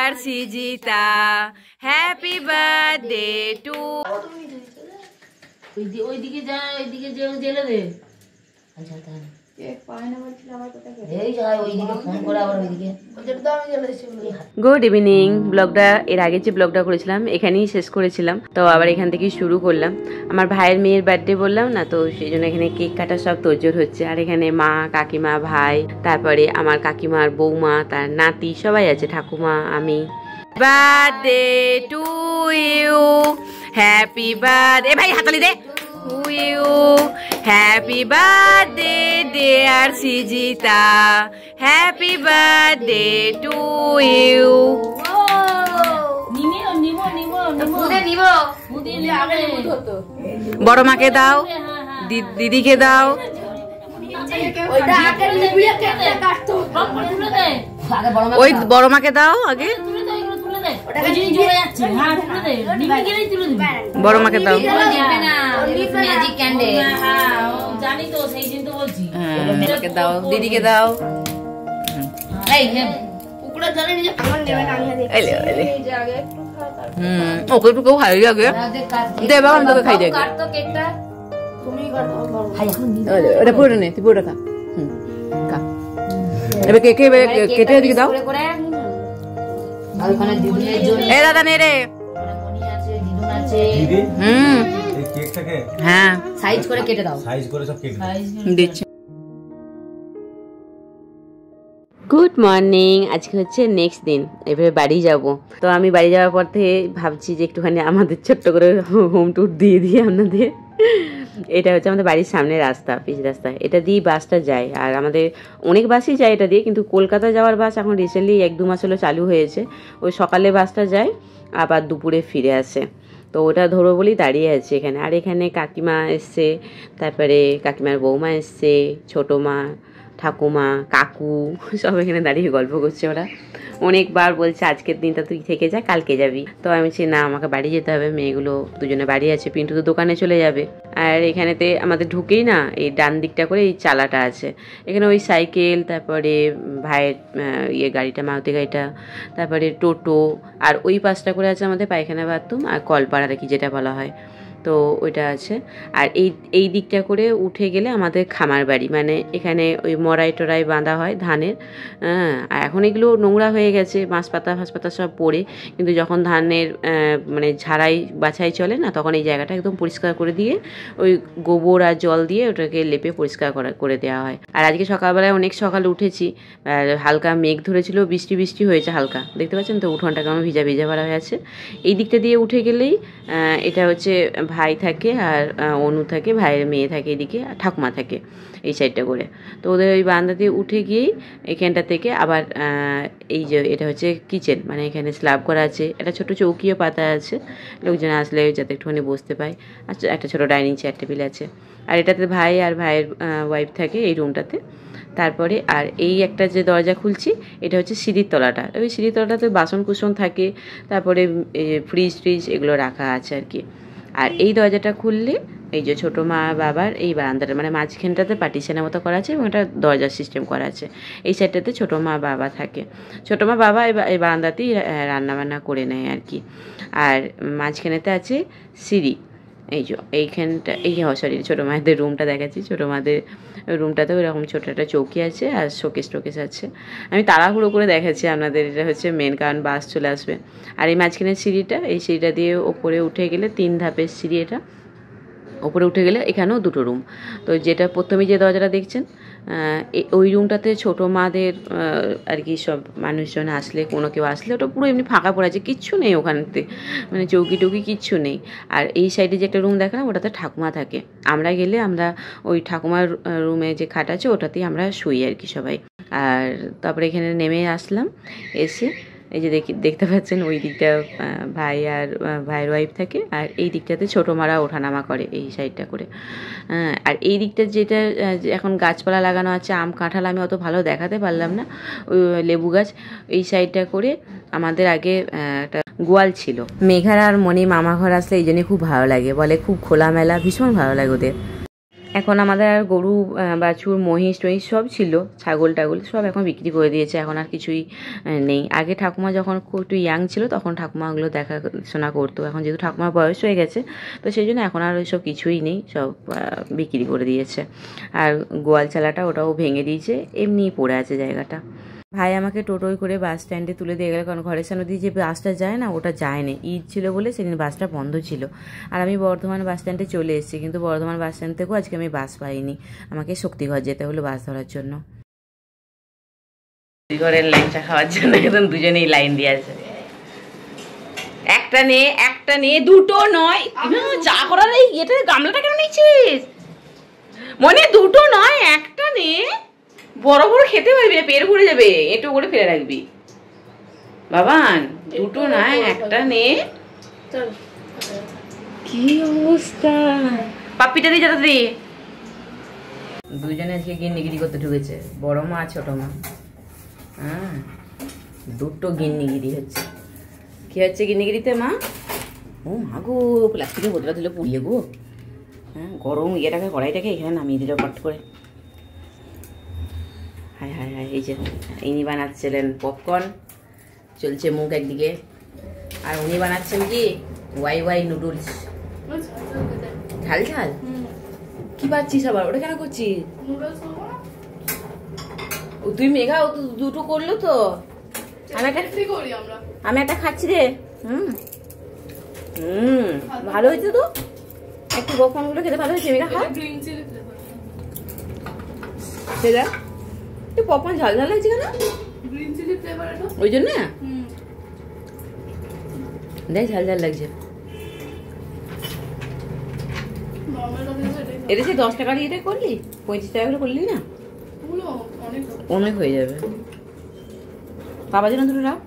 dear Sijita, happy birthday to ওইদিকে যা ওইদিকে যে জেলে দে আচ্ছা তাহলে গুড ইভিনিং। ব্লগটা এর আগে যে ব্লগটা করেছিলাম এখানেই শেষ করেছিলাম, তো আবার এখান থেকেই শুরু করলাম। আমার ভাইয়ের মেয়ের বার্থডে বললাম না, তো সেই জন্য এখানে কেক কাটা সব তোড়জোড় হচ্ছে। আর এখানে মা, কাকিমা, ভাই, তারপরে আমার কাকিমার বৌমা, তার নাতি সবাই আছে, ঠাকুমা, আমি। Birthday to you, happy birthday, ভাই হাতালি দে, to you, happy birthday dear Sijita, happy birthday to you. বড় মাকে দাও, দিদিকে দাও, ওই বড় মাকে দাও আগে, বড় মাকে দাও, দাও দিদিকে দাও, ওকে একটু কেউ খাই আগে দে বাবা, আমি তোকে খাই দে, ওটা পুরো নে, তুই পুরোটা খা, খা এবার কেকে কেটে দিকে দাও। এ দাদা নে রে, হ্যাঁ সাইজ করে কেটে দাও, সাইজ করে সব কেটে দিচ্ছি। গুড মর্নিং, আজকে হচ্ছে নেক্সট দিন, এবারে বাড়ি যাব। তো আমি বাড়ি যাওয়ার পর থেকে ভাবছি যে একটুখানি আমাদের ছোট্ট করে হোম ট্যুর দিয়ে দিই আপনাদের। এটা হচ্ছে আমাদের বাড়ির সামনে রাস্তা, পিচ রাস্তা, এটা দিয়ে বাসটা যায়। আর আমাদের অনেক বাসই যায় এটা দিয়ে, কিন্তু কলকাতা যাওয়ার বাস এখন রিসেন্টলি 1-2 মাস হলো চালু হয়েছে। ওই সকালে বাসটা যায়, আবার দুপুরে ফিরে আসে। তো ওটা ধরো বলেই দাঁড়িয়ে আছে এখানে। আর এখানে কাকিমা এসছে, তারপরে কাকিমার বৌমা এসছে, ছোটো মা, ঠাকুমা, কাকু সব এখানে দাঁড়িয়ে গল্প করছে। ওরা অনেকবার বলছে আজকের দিনটা তুই থেকে যা, কালকে যাবি। তো আমি বলছি না, আমাকে বাড়ি যেতে হবে, মেয়েগুলো দুজনে বাড়ি আছে, পিন্টু তো দোকানে চলে যাবে। আর এখানেতে আমাদের ঢুকেই না এই ডান দিকটা করে এই চালাটা আছে, এখানে ওই সাইকেল, তারপরে ভাইয়ের গাড়িটা, মারুতি গাড়িটা, তারপরে টোটো, আর ওই পাশটা করে আছে আমাদের পায়খানা বাথরুম আর কলপাড়া আর কি যেটা বলা হয়, তো ওইটা আছে। আর এই দিকটা করে উঠে গেলে আমাদের খামার বাড়ি, মানে এখানে ওই মরাই টরাই বাঁধা হয় ধানের। আর এখন এগুলো নোংরা হয়ে গেছে, বাঁশপাতা ফাঁসপাতা সব পড়ে, কিন্তু যখন ধানের মানে ঝাড়াই বাছাই চলে না, তখন এই জায়গাটা একদম পরিষ্কার করে দিয়ে ওই গোবর আর জল দিয়ে ওটাকে লেপে পরিষ্কার করে দেওয়া হয়। আর আজকে সকালবেলায় অনেক সকালে উঠেছি, হালকা মেঘ ধরেছিল, বৃষ্টি বৃষ্টি হয়েছে হালকা, দেখতে পাচ্ছেন তো উঠোনটা কেমন ভিজা ভিজা ভরা হয়ে আছে। এই দিকটা দিয়ে উঠে গেলেই এটা হচ্ছে ভাই থাকে, আর অনু থাকে, ভাইয়ের মেয়ে থাকে এদিকে, আর ঠাকুমা থাকে এই সাইডটা করে। তো ওদের ওই বারান্দা দিয়ে উঠে গিয়েই এখানটা থেকে আবার এই যে এটা হচ্ছে কিচেন, মানে এখানে স্ল্যাব করা আছে, একটা ছোটো চৌকিও পাতা আছে, লোকজন আসলে যাতে একটুখানি বসতে পায়। আচ্ছা, একটা ছোটো ডাইনিং চেয়ার টেবিল আছে। আর এটাতে ভাই আর ভাইয়ের ওয়াইফ থাকে এই রুমটাতে। তারপরে আর এই একটা যে দরজা খুলছি, এটা হচ্ছে সিঁড়ির তলাটা, ওই সিঁড়ির তলাটাতে বাসন কুসন থাকে, তারপরে ফ্রিজ ট্রিজ এগুলো রাখা আছে আর কি। আর এই দরজাটা খুললে এই যে ছোটো মা বাবার এই বারান্দাটা, মানে মাঝখানটাতে পার্টিশনের মতো করা আছে এবং এটা দরজার সিস্টেম করা আছে। এই সাইডটাতে ছোটো মা বাবা থাকে, ছোটো মা বাবা এই বারান্দাতেই রান্নাবান্না করে নেয় আর কি। আর মাঝখানেতে আছে সিঁড়ি, এই যে এইখানটা, এই সরি ছোটো মায়েদের রুমটা দেখাচ্ছি, ছোটো মাদের রুমটাতেও এরকম ছোটো একটা চৌকি আছে আর শোকেস টোকেস আছে। আমি তাড়াহুড়ো করে দেখাচ্ছি আপনাদের, এটা হচ্ছে মেন, কারণ বাস চলে আসবে। আর এই মাঝখানের সিঁড়িটা, এই সিঁড়িটা দিয়ে ওপরে উঠে গেলে 3 ধাপের সিঁড়ি, এটা ওপরে উঠে গেলে এখানেও 2টো রুম। তো যেটা প্রথমে যে দরজাটা দেখছেন, ওই রুমটাতে ছোটো মাদের আর কি সব মানুষজন আসলে, কোনো কেউ আসলে ওটা পুরো এমনি ফাঁকা পড়ে আছে, কিচ্ছু নেই ওখানেতে, মানে চৌকি টৌকি কিচ্ছু নেই। আর এই সাইডে যে একটা রুম দেখালাম ওটাতে ঠাকুমা থাকে, আমরা গেলে আমরা ওই ঠাকুমার রুমে যে খাট আছে ওটাতেই আমরা শুই আর কি সবাই। আর তারপরে এখানে নেমে আসলাম, এসে এই যে দেখতে পাচ্ছেন ওই দিকটা ভাই আর ভাইয়ের ওয়াইফ থাকে, আর এই দিকটাতে ছোটো মারা ওঠানামা করে এই সাইডটা করে। আর এই দিকটা যেটা এখন গাছপালা লাগানো আছে, আম কাঁঠাল আমি অত ভালো দেখাতে পারলাম না, ওই লেবু গাছ, এই সাইডটা করে আমাদের আগে একটা গোয়াল ছিল। মেঘার আর মনি মামা ঘর আসলে এই জন্যই খুব ভালো লাগে, বলে খুব খোলামেলা, ভীষণ ভালো লাগে ওদের। এখন আমাদের আর গরু বাছুর মহিষ টহিষ সব ছিল, ছাগল টাগল সব এখন বিক্রি করে দিয়েছে, এখন আর কিছুই নেই। আগে ঠাকুমা যখন একটু ইয়াং ছিল তখন ঠাকুমাগুলো দেখাশোনা করতো, এখন যেহেতু ঠাকুমার বয়স হয়ে গেছে তো সেই জন্য এখন আর ওইসব কিছুই নেই, সব বিক্রি করে দিয়েছে। আর গোয়াল চালাটা ওটাও ভেঙে দিয়েছে, এমনিই পড়ে আছে জায়গাটা। ভাই আমাকে টোটোয় করে বাস স্ট্যান্ডে তুলে দিয়ে গেল, কারণ ঘরের সামনে দিয়ে যে বাসটা যায় না ওটা যায় না, ঈদ ছিল বলে সেদিন বাসটা বন্ধ ছিল। আর আমি বর্ধমান বাস স্ট্যান্ডে চলে এসেছি, কিন্তু বর্ধমান বাস স্ট্যান্ড থেকেও আজকে আমি বাস পাইনি, আমাকে শক্তিগড় যেতে হলো বাস ধরার জন্য। শক্তিগড়ের ল্যাংচা খাওয়ার জন্য একদম দুজনেই লাইন দিয়ে আছে। একটা নে দুটো নয়, চা করার এই এটা গামলাটা কেন নিচ্ছিস? মনে দুটো নয় একটা নে, বড় বড় খেতে পারবি না, পেট ভরে যাবে, একটু করে ফেলে রাখবি। বাবান দুটো না একটা নে। কি অবস্থা, পাপ্পিটা দিয়ে যাতে দি। দুজনে আজকে গিন্নিগিরি করতে ঢুকেছে, বড় মা ছোট মা। হ্যাঁ দুটো গিন্নিগিরি হচ্ছে। কি হচ্ছে গিন্নিগিরিতে মা? ও মা গো, প্লাস্টিকের বোতলটা দিলে পুড়িয়ে গো। হ্যাঁ গরম ইয়েটাকে কড়াইটাকে এখানে নামিয়ে দিল পট করে। হায় হায় হায়, এই যে ইনি বানাচ্ছিলেন পপকর্ন, চলছে মুখ একদিকে, আর উনি বানাচ্ছেন কি ওয়াই ওয়াই নুডলস। ঝাল ঝাল কি পাচ্ছিস আবার, ওটা কেন করছিস? তুই মেঘা ও দুটো করলো তো, আমি একটা খাচ্ছি রে। ভালো হয়েছে তো, একটু পপকর্ন গুলো খেতে ভালো হয়েছে। মেঘা খা, সেটা পপকর্ন ঝাল ঝাল লাগছে কেন? ওই জন্য দেখ ঝাল ঝাল লাগছে। এটা সে 10 টাকার ইয়েটা করলি, 35 টাকা করে করলি না, অনেক হয়ে যাবে। বাবার জন্য দুটো রাখ।